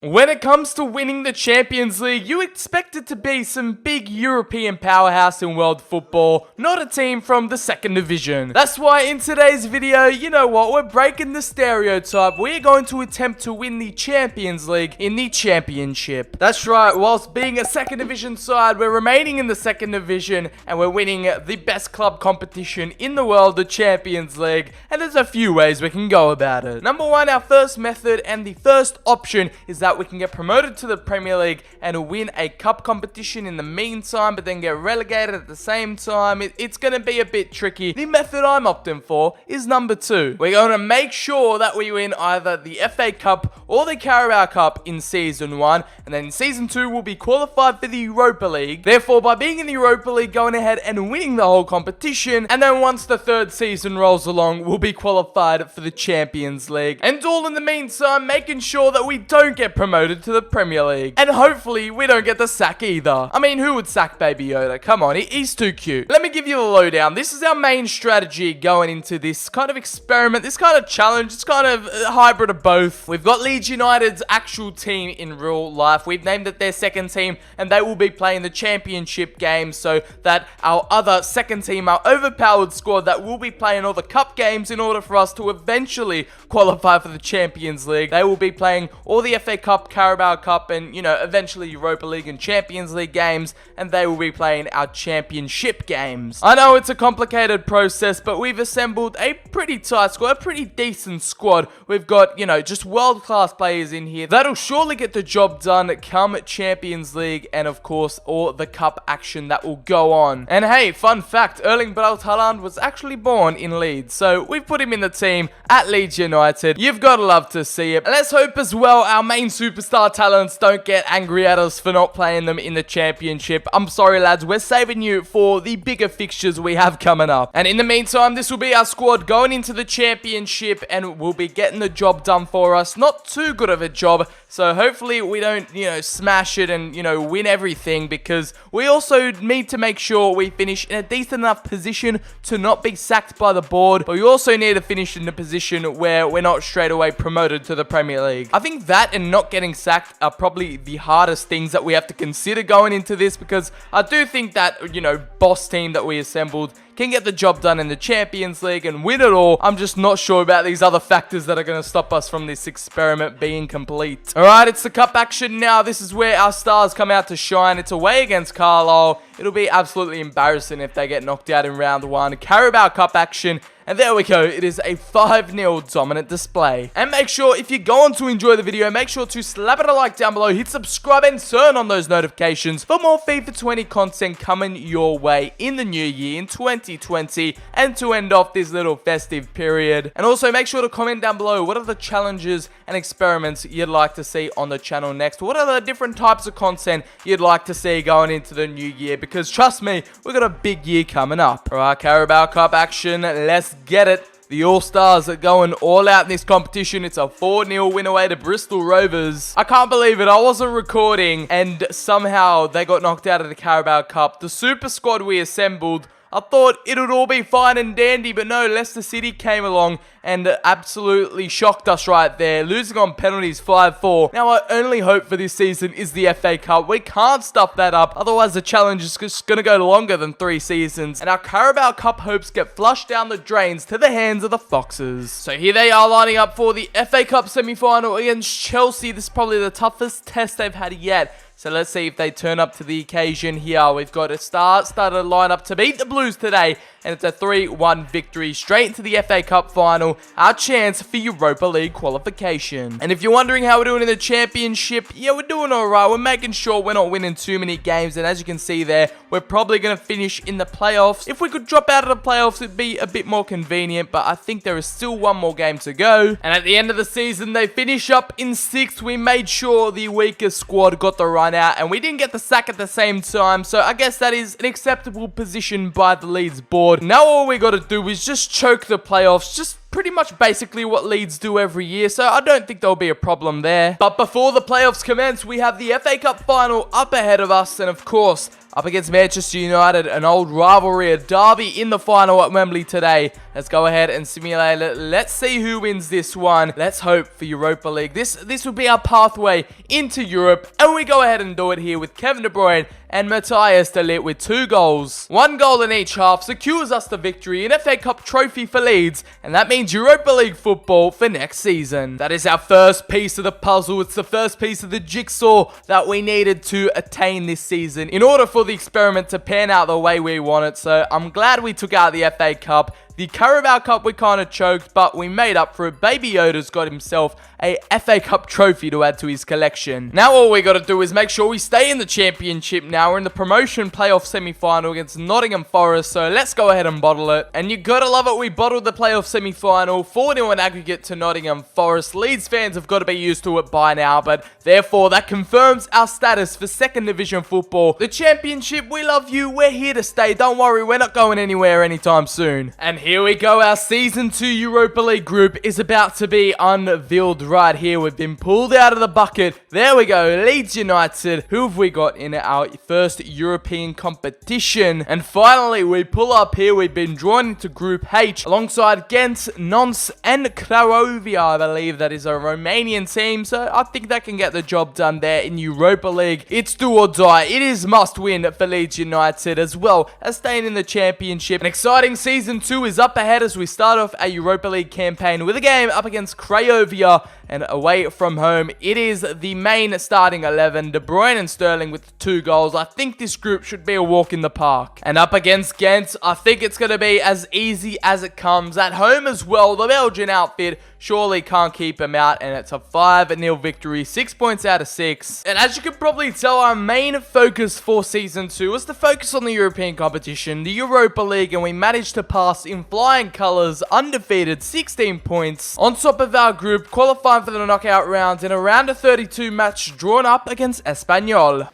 When it comes to winning the Champions League, you expect it to be some big European powerhouse in world football, not a team from the second division. That's why in today's video, you know what, we're breaking the stereotype. We're going to attempt to win the Champions League in the Championship. That's right, whilst being a second division side, we're remaining in the second division and we're winning the best club competition in the world, the Champions League. And there's a few ways we can go about it. Number one, our first method and the first option is that we can get promoted to the Premier League and win a cup competition in the meantime, but then get relegated at the same time. It's going to be a bit tricky. The method I'm opting for is number two. We're going to make sure that we win either the FA Cup or the Carabao Cup in Season 1, and then in Season 2 we'll be qualified for the Europa League. Therefore, by being in the Europa League, going ahead and winning the whole competition, and then once the third season rolls along, we'll be qualified for the Champions League. And all in the meantime, making sure that we don't get promoted to the Premier League. And hopefully, we don't get the sack either. I mean, who would sack Baby Yoda? Come on, he's too cute. Let me give you the lowdown. This is our main strategy going into this kind of experiment, this kind of challenge. It's kind of a hybrid of both. We've got Leeds United's actual team in real life. We've named it their second team, and they will be playing the Championship games, so that our other second team, our overpowered squad that will be playing all the cup games in order for us to eventually qualify for the Champions League. They will be playing all the FA Cup, Carabao Cup, and, you know, eventually Europa League and Champions League games, and they will be playing our Championship games. I know it's a complicated process, but we've assembled a pretty tight squad, a pretty decent squad. We've got, you know, just world-class players in here that'll surely get the job done come Champions League, and of course, all the cup action that will go on. And hey, fun fact, Erling Braut Haaland was actually born in Leeds, so we've put him in the team at Leeds United. You've got to love to see it. And let's hope as well our main superstar talents don't get angry at us for not playing them in the Championship. I'm sorry, lads, we're saving you for the bigger fixtures we have coming up. And in the meantime, this will be our squad going into the Championship, and we'll be getting the job done for us. Not too good of a job, so hopefully we don't, you know, smash it and, you know, win everything, because we also need to make sure we finish in a decent enough position to not be sacked by the board, but we also need to finish in a position where we're not straight away promoted to the Premier League. I think that and not getting sacked are probably the hardest things that we have to consider going into this, because I do think that, you know, boss team that we assembled can get the job done in the Champions League and win it all. I'm just not sure about these other factors that are going to stop us from this experiment being complete. Alright, it's the cup action now. This is where our stars come out to shine. It's away against Carlisle. It'll be absolutely embarrassing if they get knocked out in round one. Carabao Cup action. And there we go, it is a 5-0 dominant display. And make sure, if you're going to enjoy the video, make sure to slap it a like down below, hit subscribe and turn on those notifications for more FIFA 20 content coming your way in the new year, in 2020, and to end off this little festive period. And also make sure to comment down below, what are the challenges and experiments you'd like to see on the channel next? What are the different types of content you'd like to see going into the new year? Because trust me, we've got a big year coming up. Alright, Carabao Cup action, let's get it. The All-Stars are going all out in this competition. It's a 4-0 win away to Bristol Rovers. I can't believe it. I wasn't recording and somehow they got knocked out of the Carabao Cup. The super squad we assembled, I thought it would all be fine and dandy, but no, Leicester City came along and absolutely shocked us right there, losing on penalties 5-4. Now, our only hope for this season is the FA Cup. We can't stuff that up, otherwise the challenge is just going to go longer than 3 seasons, and our Carabao Cup hopes get flushed down the drains to the hands of the Foxes. So here they are lining up for the FA Cup semi-final against Chelsea. This is probably the toughest test they've had yet. So let's see if they turn up to the occasion here. We've got a started lineup to beat the Blues today, and it's a 3-1 victory straight into the FA Cup final, our chance for Europa League qualification. And if you're wondering how we're doing in the Championship, yeah, we're doing alright. We're making sure we're not winning too many games, and as you can see there, we're probably going to finish in the playoffs. If we could drop out of the playoffs, it'd be a bit more convenient, but I think there is still one more game to go. And at the end of the season, they finish up in 6th. We made sure the weakest squad got the run out, and we didn't get the sack at the same time, so I guess that is an acceptable position by the Leeds board. Now all we got to do is just choke the playoffs, just pretty much basically what Leeds do every year, so I don't think there'll be a problem there. But before the playoffs commence, we have the FA Cup final up ahead of us, and of course, up against Manchester United, an old rivalry, a derby in the final at Wembley today. Let's go ahead and simulate it. Let's see who wins this one. Let's hope for Europa League. This will be our pathway into Europe, and we go ahead and do it here with Kevin De Bruyne and Matthias de Ligt with 2 goals. 1 goal in each half secures us the victory, an FA Cup trophy for Leeds, and that means Europa League football for next season. That is our first piece of the puzzle. It's the first piece of the jigsaw that we needed to attain this season in order for the experiment to pan out the way we want it. So I'm glad we took out the FA Cup. The Carabao Cup we kind of choked, but we made up for it. Baby Yoda's got himself a FA Cup trophy to add to his collection. Now all we got to do is make sure we stay in the Championship now. We're in the promotion playoff semi-final against Nottingham Forest, so let's go ahead and bottle it. And you got to love it, we bottled the playoff semi-final, 4-0 in aggregate to Nottingham Forest. Leeds fans have got to be used to it by now, but therefore that confirms our status for 2nd Division football. The Championship, we love you, we're here to stay. Don't worry, we're not going anywhere anytime soon. And here we go, our Season 2 Europa League group is about to be unveiled right here. We've been pulled out of the bucket. There we go, Leeds United. Who have we got in our first European competition? And finally, we pull up here. We've been drawn into Group H alongside Ghent, Nons, and Craiova. I believe that is a Romanian team, so I think that can get the job done there in Europa League. It's do or die. It is must win for Leeds United as well as staying in the Championship. An exciting Season 2 is up ahead as we start off a Europa League campaign with a game up against Craiova, and away from home, it is the main starting 11, De Bruyne and Sterling with 2 goals. I think this group should be a walk in the park. And up against Ghent, I think it's going to be as easy as it comes. At home as well, the Belgian outfit surely can't keep him out, and it's a 5-0 victory, 6 points out of 6. And as you can probably tell, our main focus for Season 2 was to focus on the European competition, the Europa League, and we managed to pass in flying colours, undefeated, 16 points. On top of our group, qualifying for the knockout rounds in a round of 32 match drawn up against Espanyol.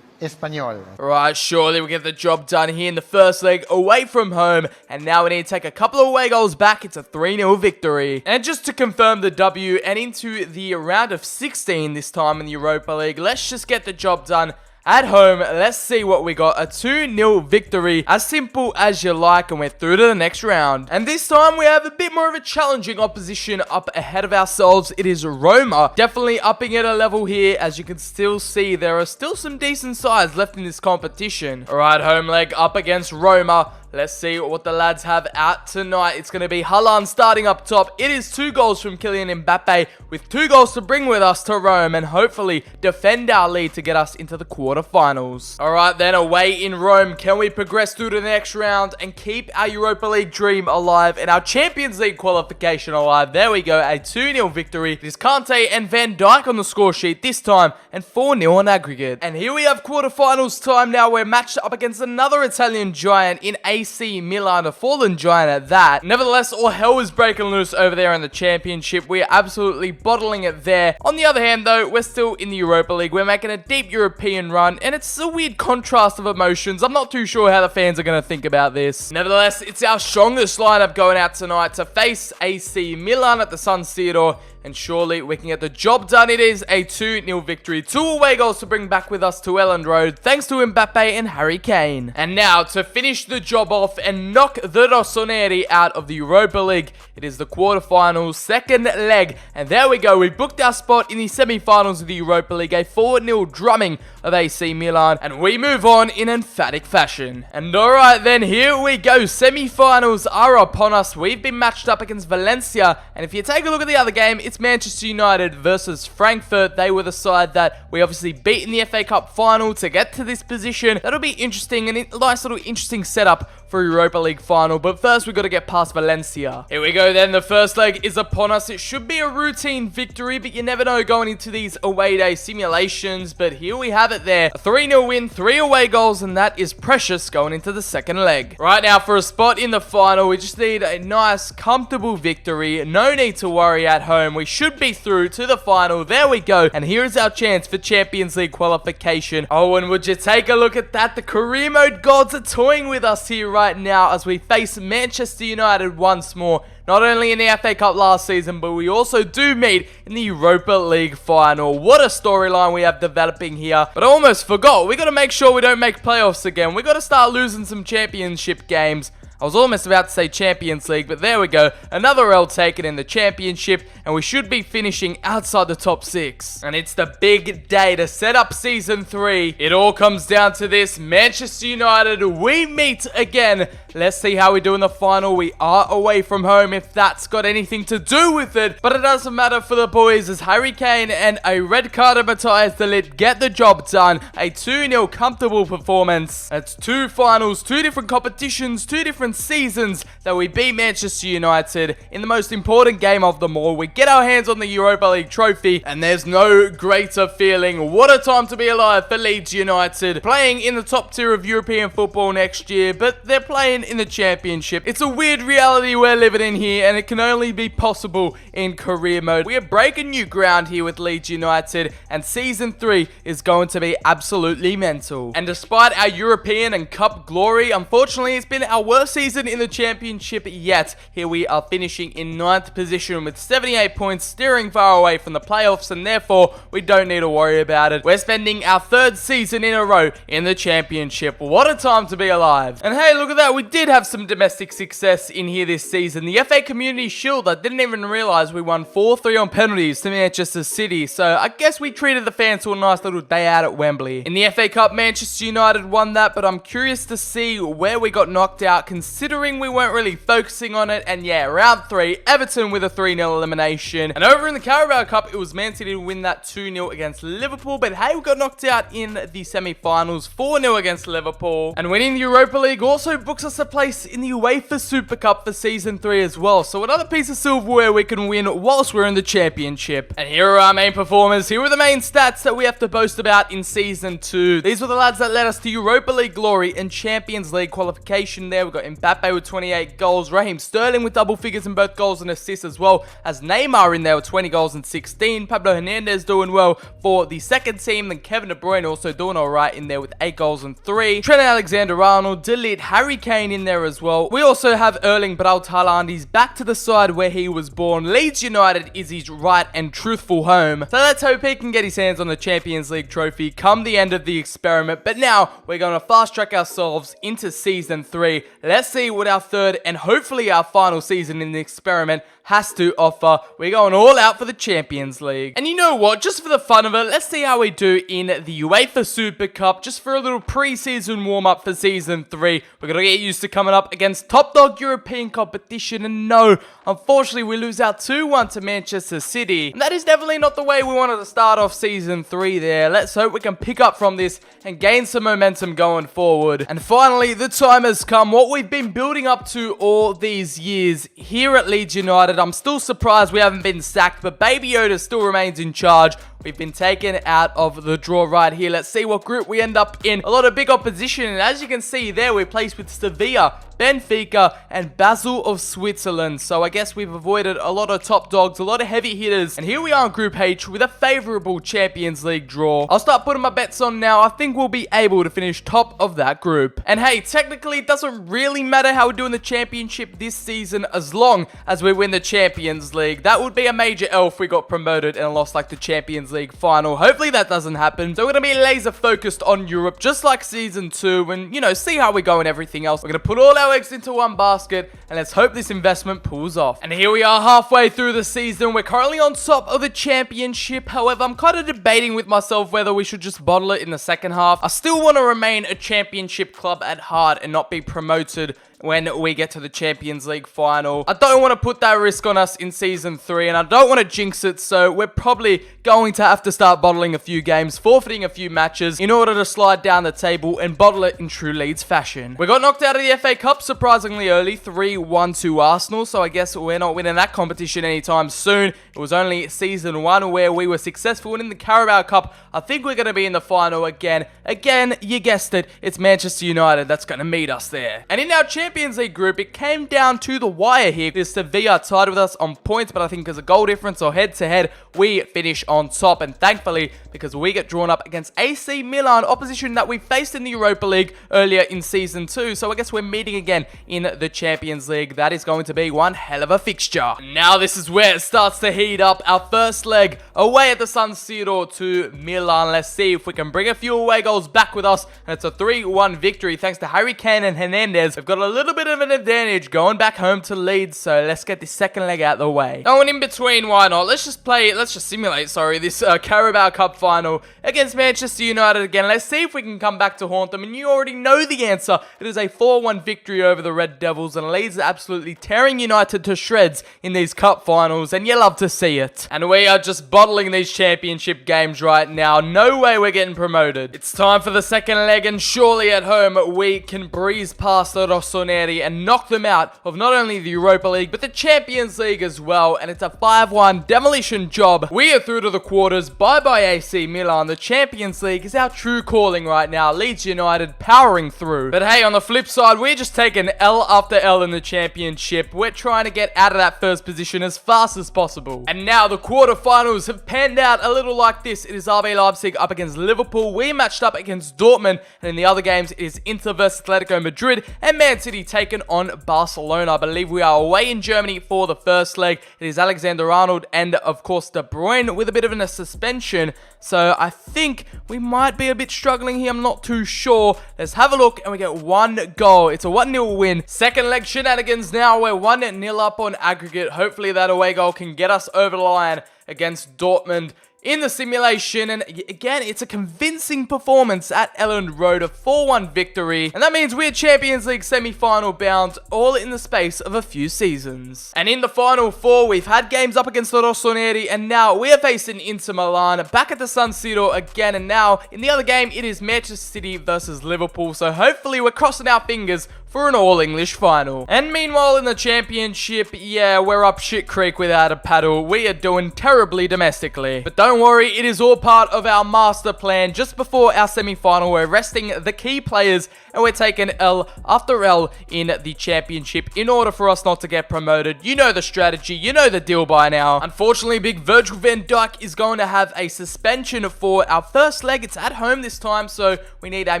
Espanyol. Right, surely we get the job done here in the first leg away from home, and now we need to take a couple of away goals back. It's a 3-0 victory. And just to confirm the W and into the round of 16 this time in the Europa League, let's just get the job done at home. Let's see what we got. A 2-0 victory. As simple as you like, and we're through to the next round. And this time we have a bit more of a challenging opposition up ahead of ourselves. It is Roma. Definitely upping it a level here. As you can still see, there are still some decent sides left in this competition. Alright, home leg up against Roma. Let's see what the lads have out tonight. It's going to be Haaland starting up top. It is 2 goals from Kylian Mbappe, with 2 goals to bring with us to Rome and hopefully defend our lead to get us into the quarterfinals. Alright then, away in Rome. Can we progress through to the next round and keep our Europa League dream alive and our Champions League qualification alive? There we go, a 2-0 victory. It is Kante and Van Dijk on the score sheet this time, and 4-0 on aggregate. And here we have quarterfinals time now. We're matched up against another Italian giant in AC Milan, a fallen giant at that. Nevertheless, all hell is breaking loose over there in the Championship. We are absolutely bottling it there. On the other hand, though, we're still in the Europa League. We're making a deep European run, and it's a weird contrast of emotions. I'm not too sure how the fans are going to think about this. Nevertheless, it's our strongest lineup going out tonight to face AC Milan at the San Siro, and surely we can get the job done. It is a 2-0 victory. 2 away goals to bring back with us to Elland Road, thanks to Mbappe and Harry Kane. And now, to finish the job off and knock the Rossoneri out of the Europa League, it is the quarterfinals, 2nd leg. And there we go, we booked our spot in the semi-finals of the Europa League, a 4-0 drumming of AC Milan, and we move on in emphatic fashion. And alright then, here we go, semi-finals are upon us. We've been matched up against Valencia, and if you take a look at the other game, it's Manchester United versus Frankfurt. They were the side that we obviously beat in the FA Cup final to get to this position. That'll be interesting, and a nice little interesting setup for Europa League final, but first we've got to get past Valencia. Here we go then, the first leg is upon us. It should be a routine victory, but you never know going into these away day simulations, but here we have it there. A 3-0 win, 3 away goals, and that is precious going into the second leg. Right now, for a spot in the final, we just need a nice, comfortable victory. No need to worry at home. We should be through to the final. There we go, and here is our chance for Champions League qualification. Oh, and would you take a look at that? The career mode gods are toying with us here right now as we face Manchester United once more. not only in the FA Cup last season, but we also do meet in the Europa League final. What a storyline we have developing here. But I almost forgot, we got to make sure we don't make playoffs again. We got to start losing some championship games. I was almost about to say Champions League, but there we go. Another L taken in the Championship, and we should be finishing outside the top 6. And it's the big day to set up Season 3. It all comes down to this. Manchester United, we meet again. Let's see how we do in the final. We are away from home, if that's got anything to do with it. But it doesn't matter for the boys, as Harry Kane and a red card of Matthias de Ligt get the job done. A 2-0 comfortable performance. That's 2 finals, 2 different competitions, 2 different seasons that we beat Manchester United in the most important game of them all. We get our hands on the Europa League trophy, and there's no greater feeling. What a time to be alive for Leeds United, playing in the top tier of European football next year, but they're playing in the Championship. It's a weird reality we're living in here, and it can only be possible in career mode. We are breaking new ground here with Leeds United, and Season 3 is going to be absolutely mental. And despite our European and Cup glory, unfortunately it's been our worst season in the Championship yet. Here we are finishing in 9th position with 78 points, steering far away from the playoffs, and therefore we don't need to worry about it. We're spending our 3rd season in a row in the Championship. What a time to be alive. And hey, look at that, we did have some domestic success in here this season. The FA Community Shield, I didn't even realize we won 4-3 on penalties to Manchester City, so I guess we treated the fans to a nice little day out at Wembley. In the FA Cup, Manchester United won that, but I'm curious to see where we got knocked out, considering we weren't really focusing on it. And yeah, round 3, Everton with a 3-0 elimination. And over in the Carabao Cup, it was Man City to win that 2-0 against Liverpool, but hey, we got knocked out in the semi-finals, 4-0 against Liverpool. And winning the Europa League also books us a place in the UEFA Super Cup for Season 3 as well, so another piece of silverware we can win whilst we're in the Championship. And here are our main performers. Here are the main stats that we have to boast about in Season 2. These were the lads that led us to Europa League glory and Champions League qualification there. We've got Mbappe with 28 goals, Raheem Sterling with double figures in both goals and assists, as well as Neymar in there with 20 goals and 16. Pablo Hernandez doing well for the second team, then Kevin De Bruyne also doing alright in there with 8 goals and 3. Trent Alexander-Arnold, De Ligt, Harry Kane in there as well. We also have Erling Braut Haaland. He's back to the side where he was born. Leeds United is his right and truthful home. So let's hope he can get his hands on the Champions League trophy come the end of the experiment. But now we're going to fast track ourselves into Season 3. Let's see what our 3rd and hopefully our final season in the experiment has to offer. We're going all out for the Champions League. And you know what? Just for the fun of it, let's see how we do in the UEFA Super Cup, just for a little pre-season warm-up for Season 3. We're going to get used to coming up against top dog European competition, and no, unfortunately we lose out 2-1 to Manchester City. And that is definitely not the way we wanted to start off Season 3 there. Let's hope we can pick up from this and gain some momentum going forward. And finally, the time has come. What we've been building up to all these years here at Leeds United. I'm still surprised we haven't been sacked, but Baby Yoda still remains in charge. We've been taken out of the draw right here. Let's see what group we end up in. A lot of big opposition, and as you can see there, we're placed with Sevilla, Benfica, and Basel of Switzerland. So I guess we've avoided a lot of top dogs, a lot of heavy hitters. And here we are in Group H with a favourable Champions League draw. I'll start putting my bets on now. I think we'll be able to finish top of that group. And hey, technically it doesn't really matter how we do in the Championship this season as long as we win the Champions League. That would be a major L if we got promoted and lost like the Champions League final. Hopefully that doesn't happen. So we're going to be laser focused on Europe, just like Season 2, and, you know, see how we go and everything else. We're going to put all our eggs into one basket, and let's hope this investment pulls off. And here we are halfway through the season. We're currently on top of the Championship. However, I'm kind of debating with myself whether we should just bottle it in the second half. I still want to remain a Championship club at heart and not be promoted when we get to the Champions League final. I don't want to put that risk on us in Season 3, and I don't want to jinx it, so we're probably going to have to start bottling a few games, forfeiting a few matches in order to slide down the table and bottle it in true Leeds fashion. We got knocked out of the FA Cup surprisingly early, 3-1 to Arsenal, so I guess we're not winning that competition anytime soon. It was only Season 1 where we were successful, and in the Carabao Cup, I think we're going to be in the final again. Again, you guessed it, it's Manchester United that's going to meet us there. And in our Champions Champions League group, it came down to the wire here. This Sevilla tied with us on points, but I think as a goal difference or head-to-head, we finish on top. And thankfully, because we get drawn up against AC Milan, opposition that we faced in the Europa League earlier in Season 2. So I guess we're meeting again in the Champions League. That is going to be one hell of a fixture. Now this is where it starts to heat up. Our first leg away at the San Siro to Milan. Let's see if we can bring a few away goals back with us. And it's a 3-1 victory thanks to Harry Kane and Hernandez. We've got a little bit of an advantage going back home to Leeds. So let's get this second leg out of the way. Going in between, why not? Let's just simulate this Carabao Cup final against Manchester United again. Let's see if we can come back to haunt them. And you already know the answer. It is a 4-1 victory over the Red Devils. And Leeds are absolutely tearing United to shreds in these cup finals. And you love to see it. And we are just bottling these championship games right now. No way we're getting promoted. It's time for the second leg. And surely at home we can breeze past the Rossoneri and knock them out of not only the Europa League but the Champions League as well. And it's a 5-1 demolition job. We are through to the quarters. Bye-bye AC Milan. The Champions League is our true calling right now. Leeds United powering through. But hey, on the flip side, we're just taking L after L in the Championship. We're trying to get out of that first position as fast as possible. And now the quarterfinals have panned out a little like this. It is RB Leipzig up against Liverpool. We matched up against Dortmund. And in the other games, it is Inter versus Atletico Madrid. And Man City taken on Barcelona. I believe we are away in Germany for the first leg. It is Alexander-Arnold and, of course, De Bruyne with a bit of a suspension. So I think we might be a bit struggling here. I'm not too sure. Let's have a look, and we get one goal. It's a 1-0 win. Second leg shenanigans now. We're 1-0 up on aggregate. Hopefully that away goal can get us over the line against Dortmund in the simulation. And again, it's a convincing performance at Elland Road, a 4-1 victory. And that means we're Champions League semi-final bound, all in the space of a few seasons. And in the final four, we've had games up against the Rossoneri, and now we are facing Inter Milan back at the San Siro again. And now in the other game, it is Manchester City versus Liverpool. So hopefully we're crossing our fingers for an all-English final. And meanwhile in the Championship, yeah, we're up shit creek without a paddle. We are doing terribly domestically. But don't worry, it is all part of our master plan. Just before our semi-final, we're resting the key players and we're taking L after L in the Championship in order for us not to get promoted. You know the strategy, you know the deal by now. Unfortunately, big Virgil van Dijk is going to have a suspension for our first leg. It's at home this time, so we need a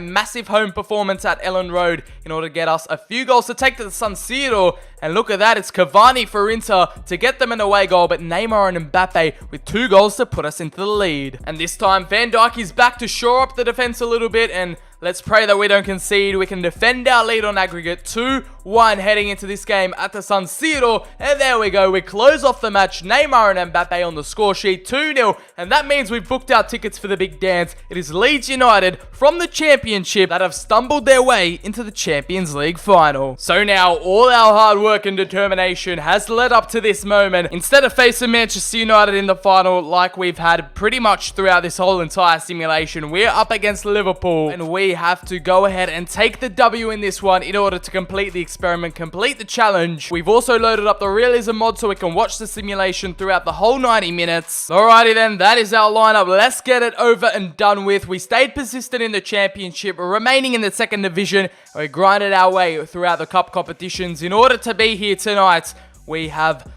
massive home performance at Elland Road in order to get us a few goals to take to the San Siro. And look at that, it's Cavani for Inter to get them an away goal, but Neymar and Mbappe with 2 goals to put us into the lead. And this time, Van Dijk is back to shore up the defense a little bit, and let's pray that we don't concede. We can defend our lead on aggregate 2-1 heading into this game at the San Siro. And there we go. We close off the match. Neymar and Mbappe on the score sheet 2-0. And that means we've booked our tickets for the big dance. It is Leeds United from the Championship that have stumbled their way into the Champions League final. So now all our hard work and determination has led up to this moment. Instead of facing Manchester United in the final like we've had pretty much throughout this whole entire simulation, we're up against Liverpool. And we have to go ahead and take the W in this one in order to complete the experiment, complete the challenge. We've also loaded up the realism mod so we can watch the simulation throughout the whole 90 minutes. Alrighty then, that is our lineup. Let's get it over and done with. We stayed persistent in the Championship, remaining in the second division. We grinded our way throughout the cup competitions. In order to be here tonight, we have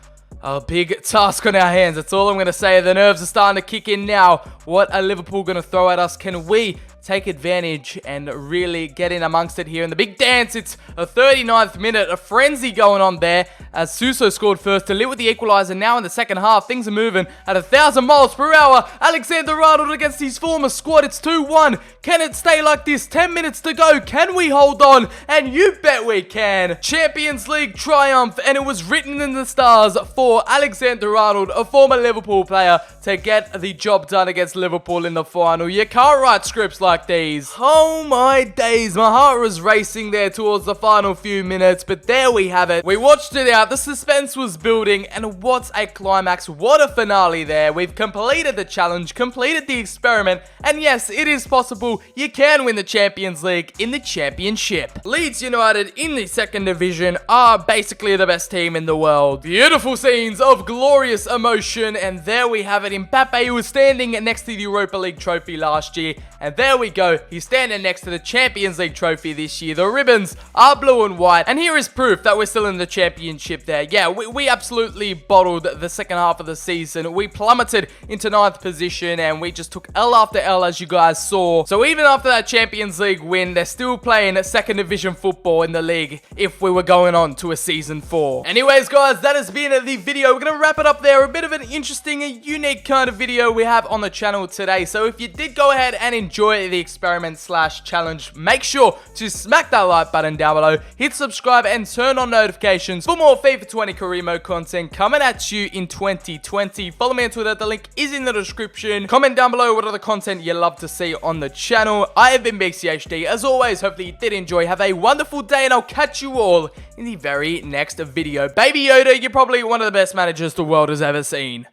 a big task on our hands. That's all I'm going to say. The nerves are starting to kick in now. What are Liverpool going to throw at us? Can we take advantage and really get in amongst it here in the big dance? It's a 39th minute, a frenzy going on there as Suso scored first to lit with the equaliser. Now in the second half, things are moving at 1,000 miles per hour. Alexander-Arnold against his former squad. It's 2-1. Can it stay like this? 10 minutes to go. Can we hold on? And you bet we can. Champions League triumph, and it was written in the stars for Alexander-Arnold, a former Liverpool player, to get the job done against Liverpool in the final. You can't write scripts like these. Oh my days, my heart was racing there towards the final few minutes, but there we have it. We watched it out, the suspense was building, and what a climax, what a finale there. We've completed the challenge, completed the experiment, and yes, it is possible. You can win the Champions League in the Championship. Leeds United in the second division are basically the best team in the world. Beautiful scenes of glorious emotion, and there we have it. Mbappe, who was standing next to the Europa League trophy last year, and there we we go. He's standing next to the Champions League trophy this year. The ribbons are blue and white. And here is proof that we're still in the championship there. Yeah, we absolutely bottled the second half of the season. We plummeted into 9th position and we just took L after L, as you guys saw. So even after that Champions League win, they're still playing 2nd division football in the league if we were going on to a season 4. Anyways, guys, that has been the video. We're going to wrap it up there. A bit of an interesting and unique kind of video we have on the channel today. So if you did go ahead and enjoy the experiment / challenge, make sure to smack that like button down below, hit subscribe and turn on notifications for more FIFA 20 career mode content coming at you in 2020. Follow me on Twitter. The link is in the description. Comment down below what other content you love to see on the channel. I have been Big CHD. As always, hopefully you did enjoy. Have a wonderful day and I'll catch you all in the very next video. Baby Yoda, you're probably one of the best managers the world has ever seen.